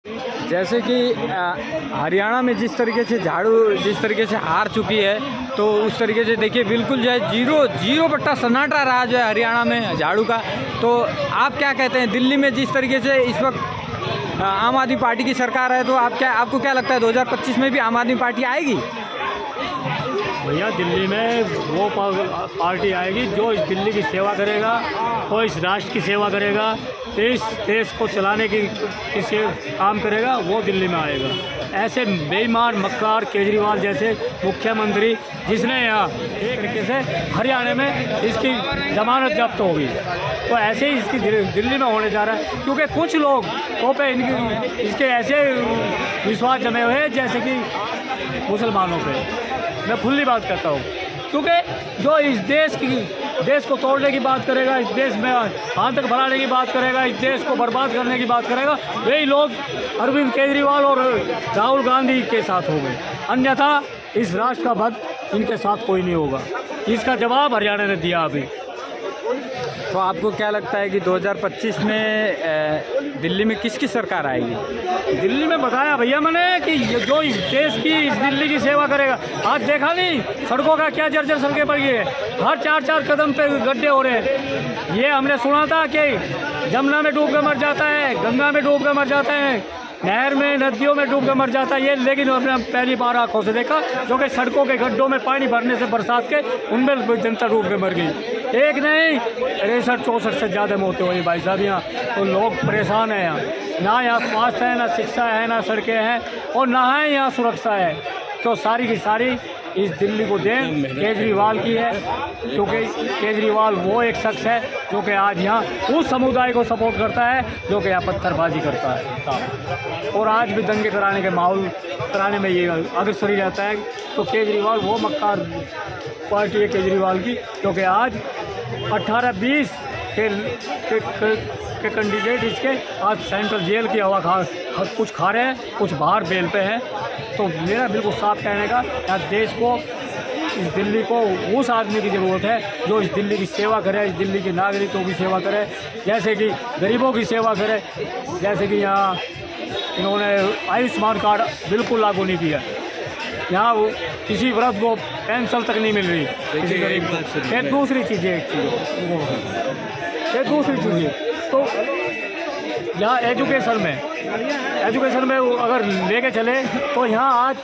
जैसे कि हरियाणा में जिस तरीके से झाड़ू जिस तरीके से हार चुकी है, तो उस तरीके से देखिए बिल्कुल जो है जीरो बट्टा सन्नाटा रहा जो है हरियाणा में झाड़ू का। तो आप क्या कहते हैं, दिल्ली में जिस तरीके से इस वक्त आम आदमी पार्टी की सरकार है, तो आपको क्या लगता है 2025 में भी आम आदमी पार्टी आएगी? भैया दिल्ली में वो पार्टी आएगी जो इस दिल्ली की सेवा करेगा, वो इस राष्ट्र की सेवा करेगा, इस देश को चलाने की किसी काम करेगा, वो दिल्ली में आएगा। ऐसे बेईमान मक्कार केजरीवाल जैसे मुख्यमंत्री, जिसने यहाँ एक तरीके से हरियाणा में इसकी जमानत जब्त होगी, तो ऐसे ही इसकी दिल्ली में होने जा रहा है। क्योंकि कुछ लोग वो पे इसके ऐसे विश्वास जमे हुए हैं जैसे कि मुसलमानों पे। मैं खुली बात करता हूँ, क्योंकि जो इस देश को तोड़ने की बात करेगा, इस देश में आतंक फैलाने की बात करेगा, इस देश को बर्बाद करने की बात करेगा, वही लोग अरविंद केजरीवाल और राहुल गांधी के साथ होंगे। अन्यथा इस राष्ट्र का भक्त इनके साथ कोई नहीं होगा। इसका जवाब हरियाणा ने दिया अभी। तो आपको क्या लगता है कि 2025 में दिल्ली में किसकी सरकार आएगी? दिल्ली में बताया भैया मैंने कि जो इस देश की, इस दिल्ली की सेवा करेगा। आज देखा नहीं सड़कों का क्या जर्जर सड़कें पड़ गई है, हर 4-4 कदम पे गड्ढे हो रहे हैं। ये हमने सुना था कि जमुना में डूब कर मर जाता है, गंगा में डूब कर मर जाता है, नहर में नदियों में डूब कर मर जाता है। ये लेकिन हमने पहली बार आंखों से देखा जो कि सड़कों के गड्ढों में पानी भरने से बरसात के उनमें जनता डूब के मर गई। एक नहीं 63-64 से ज़्यादा मौतें हुई भाई साहब यहाँ। तो लोग परेशान हैं यहाँ, ना यहाँ स्वास्थ्य है, ना शिक्षा है, ना सड़कें हैं, और ना है यहाँ सुरक्षा है। तो सारी की सारी इस दिल्ली को दें केजरीवाल की है, क्योंकि केजरीवाल वो एक शख्स है जो कि आज यहाँ उस समुदाय को सपोर्ट करता है जो कि यहाँ पत्थरबाजी करता है और आज भी दंगे कराने के माहौल कराने में ये अग्रसर रहता है। तो केजरीवाल वो मक्कार पार्टी है केजरीवाल की, जो कि आज 18-20 के कैंडिडेट इसके आज सेंट्रल जेल की हवा कुछ खा रहे हैं, कुछ बाहर बेल पे हैं। तो मेरा बिल्कुल साफ कहने का, यहाँ देश को, इस दिल्ली को उस आदमी की ज़रूरत है जो इस दिल्ली की सेवा करे, इस दिल्ली के नागरिकों की सेवा करे, जैसे कि गरीबों की सेवा करे। जैसे कि यहाँ इन्होंने आयुष्मान कार्ड बिल्कुल लागू नहीं किया, यहाँ किसी वृद्ध को पेंशन तक नहीं मिल रही किसी गरीब को। एक दूसरी चीज़ें दूसरी चीज़ें तो यहाँ एजुकेशन में अगर लेके चले तो यहाँ आज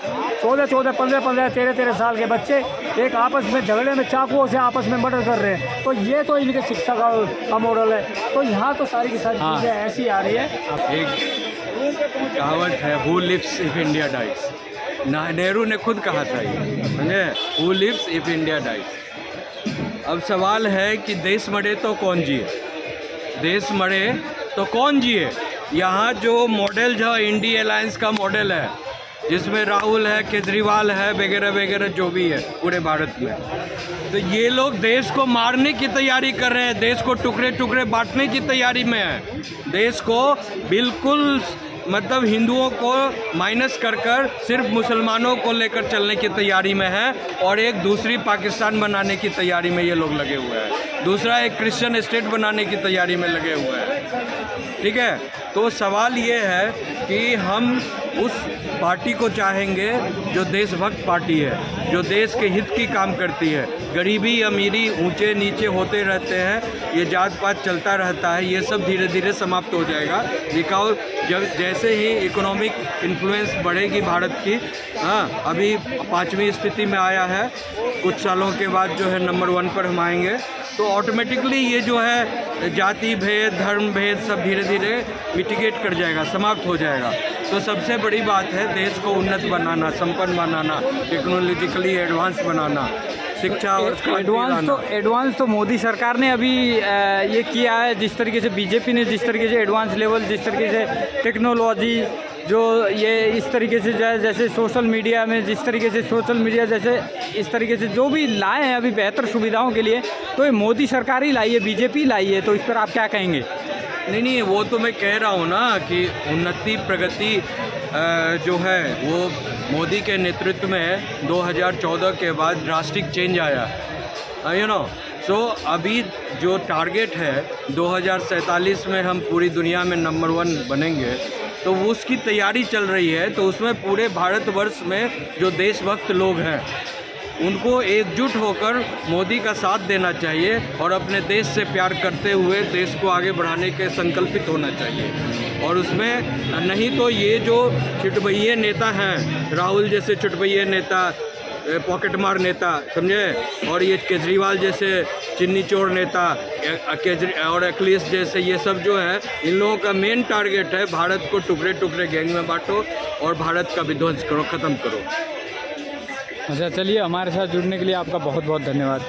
14-14, 15-15, 13-13 साल के बच्चे एक आपस में झगड़े में चाकुओं से आपस में मर्डर कर रहे हैं। तो ये तो इनके शिक्षा का मॉडल है। तो यहाँ तो सारी की सारी चीज़ें ऐसी आ रही है। एक कहावत है, who lives if India dies. Nehru ने खुद कहा था ये, समझे, who lives if India dies. अब सवाल है कि देश मरे तो कौन जिए, देश मरे तो कौन जिए। यहाँ जो मॉडल जो इंडिया अलायंस का मॉडल है, जिसमें राहुल है, केजरीवाल है, वगैरह वगैरह जो भी है पूरे भारत में, तो ये लोग देश को मारने की तैयारी कर रहे हैं, देश को टुकड़े टुकड़े बांटने की तैयारी में है, देश को बिल्कुल मतलब हिंदुओं को माइनस कर सिर्फ मुसलमानों को लेकर चलने की तैयारी में है, और एक दूसरी पाकिस्तान बनाने की तैयारी में ये लोग लगे हुए हैं, दूसरा एक क्रिश्चियन स्टेट बनाने की तैयारी में लगे हुए हैं। ठीक है, तो सवाल ये है कि हम उस पार्टी को चाहेंगे जो देशभक्त पार्टी है, जो देश के हित की काम करती है। गरीबी अमीरी ऊंचे नीचे होते रहते हैं, ये जात पात चलता रहता है, ये सब धीरे धीरे समाप्त हो जाएगा। बिकॉज जब जैसे ही इकोनॉमिक इन्फ्लुएंस बढ़ेगी भारत की, हाँ अभी 5वीं स्थिति में आया है, कुछ सालों के बाद जो है नंबर 1 पर हम आएंगे, तो ऑटोमेटिकली ये जो है जाति भेद, धर्म भेद सब धीरे धीरे मिटिगेट कर जाएगा, समाप्त हो जाएगा। तो सबसे बड़ी बात है देश को उन्नत बनाना, संपन्न बनाना, टेक्नोलॉजिकली एडवांस बनाना, शिक्षा और एडवांस तो मोदी सरकार ने अभी ये किया है। जिस तरीके से बीजेपी ने जिस तरीके से एडवांस लेवल, जिस तरीके से टेक्नोलॉजी जो ये इस तरीके से जैसे सोशल मीडिया में जिस तरीके से सोशल मीडिया जैसे इस तरीके से जो भी लाए हैं अभी बेहतर सुविधाओं के लिए, तो ये मोदी सरकार ही लाई है, बीजेपी लाई है। तो इस पर आप क्या कहेंगे? नहीं, वो तो मैं कह रहा हूँ ना कि उन्नति प्रगति जो है वो मोदी के नेतृत्व में 2014 के बाद ड्रास्टिक चेंज आया, यू नो। सो अभी जो टारगेट है 2047 में हम पूरी दुनिया में नंबर 1 बनेंगे, तो वो उसकी तैयारी चल रही है। तो उसमें पूरे भारतवर्ष में जो देशभक्त लोग हैं उनको एकजुट होकर मोदी का साथ देना चाहिए और अपने देश से प्यार करते हुए देश को आगे बढ़ाने के संकल्पित होना चाहिए। और उसमें नहीं तो ये जो चुटभइये नेता हैं, राहुल जैसे चुटभइये नेता, पॉकेट मार नेता, समझे, और ये केजरीवाल जैसे चिन्नी चोर नेता और अखिलेश जैसे, ये सब जो है इन लोगों का मेन टारगेट है भारत को टुकड़े टुकड़े गैंग में बांटो और भारत का विध्वंस करो, ख़त्म करो। अच्छा, चलिए, हमारे साथ जुड़ने के लिए आपका बहुत बहुत धन्यवाद।